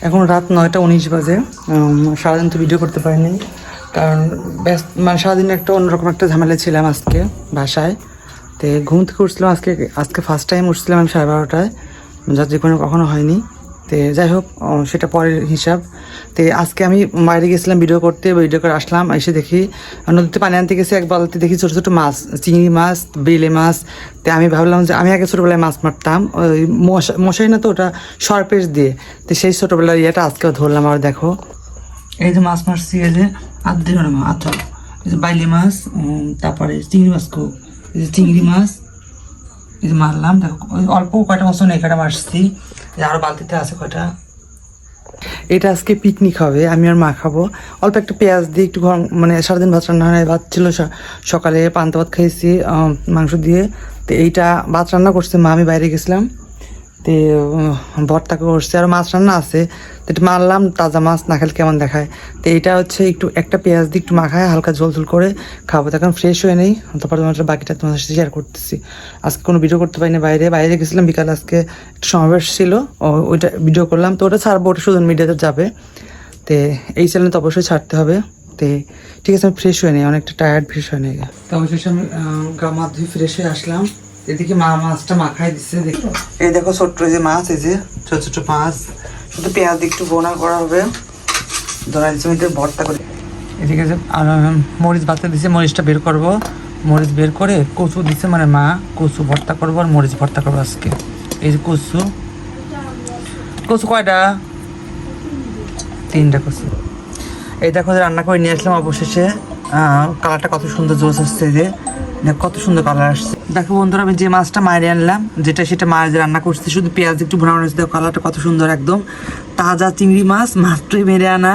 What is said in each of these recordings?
এখন রাত 9:19 বাজে। সারাদিন তো ভিডিও করতে পারিনি, কারণ ব্যস্ত মানে সারাদিন একটা অন্যরকম একটা ঝামেলা ছিলাম আজকে বাসায়। তো ঘুম থেকে উঠছিলাম আজকে ফার্স্ট টাইম উঠছিলাম আমি 12:30টায়, যা জীবনে কখনো হয়নি। তো যাই হোক, সেটা পরের হিসাব। তো আজকে আমি বাইরে গেছিলাম ভিডিও করতে, ভিডিও করে আসলাম, এসে দেখি নদীতে পানি আনতে গেছি, এক বালতি দেখি ছোটো ছোটো মাছ, চিংড়ি মাছ, বেলে মাছ। তো আমি ভাবলাম যে আমি আগে ছোটোবেলায় মাছ মারতাম, ওই মশাই না তো ওটা সরপেশ দিয়ে, তো সেই ছোটোবেলার ইয়েটা আজকেও ধরলাম। আর দেখো এই যে মাছ মারছি, এই যে আচ্ছা এই যে বাইলে মাছ, তারপরে চিংড়ি মাছ, এই যে চিংড়ি মাছ এই যে মারলাম। দেখো অল্প কয়টা মাছ নেই, কয়টা মারছি, আরও বালতিতে আছে কয়টা। এটা আজকে পিকনিক হবে, আমি আর মা খাবো। অল্প একটা পেঁয়াজ দিয়ে একটু মানে সারাদিন ভাত রান্না হয়, ভাত ছিল সকালে, পান্তা ভাত খাইছি মাংস দিয়ে। তো এইটা ভাত রান্না করছে মা, আমি বাইরে গেছিলাম, তো ভর্তা করছে, আর মাছ রান্না আছে। তো একটু মারলাম, তাজা মাছ না খেলে কেমন দেখায়। তো এইটা হচ্ছে একটু একটা পেঁয়াজ দিয়ে একটু মাখায় হালকা ঝোল ঝোল করে খাবো। তখন ফ্রেশ হয়ে নেই, তারপর তোমার বাকিটা তোমার সাথে শেয়ার করতেছি। আজকে কোনো ভিডিও করতে পারিনি, বাইরে গেছিলাম বিকালে, আজকে একটু সমাবেশ ছিল, ওইটা ভিডিও করলাম। তো ওটা ছাড়বো, ওটা সোশ্যাল মিডিয়াতে যাবে। তো এই চ্যানেল তো অবশ্যই ছাড়তে হবে। তো ঠিক আছে, আমি ফ্রেশ হয়ে নিই, অনেকটা টায়ার্ড, ফ্রেশ হয়ে নিই। তো অবশেষে আমি গা মাছ ধুয়ে ফ্রেশ হয়ে আসলাম। এদিকে মা মাছটা মাখাই দিচ্ছে, দেখো এই দেখো ছোট্ট যে মাছ, এই যে ছোট ছোট মাছ, শুধু পেঁয়াজ দিয়ে একটু বোনা করা হবে, ধরা দিচ্ছে ভর্তা করে। এদিকে যে মরিচ বাতে দিচ্ছে, মরিচটা বের করব, মরিচ বের করে কচু দিচ্ছে, মানে মা কচু ভর্তা করবো আর মরিচ ভর্তা করবো আজকে। এই যে কচু কয়টা, 3টা কচু। এই দেখো যে রান্না করে নিয়ে আসলাম অবশেষে। কালারটা কত সুন্দর জোস আসছে, যে কত সুন্দর কালার আসছে। দেখো বন্ধুরা, আমি যে মাছটা মারে আনলাম, সেটা মাছ রান্না করছি, শুধু পেঁয়াজ একটু ভুনা হয়েছে। দেখো কালারটা কত সুন্দর, একদম তাজা চিংড়ি মাছ, মাত্রই মেরে আনা,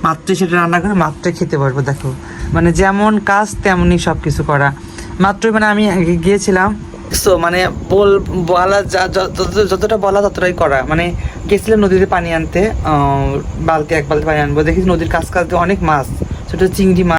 মাত্রই সেটা রান্না করে মাত্রই খেতে পারবো। দেখো মানে যেমন কাজ তেমনই সব কিছু করা, মাত্রই মানে আমি গিয়েছিলাম, সো মানে বলা যতটা বলা ততটাই করা। মানে গেছিলাম নদীতে পানি আনতে, এক বালতি পানি আনবো, দেখি নদীর কাছ দিয়ে অনেক মাছ, ছোটো চিংড়ি মাছ।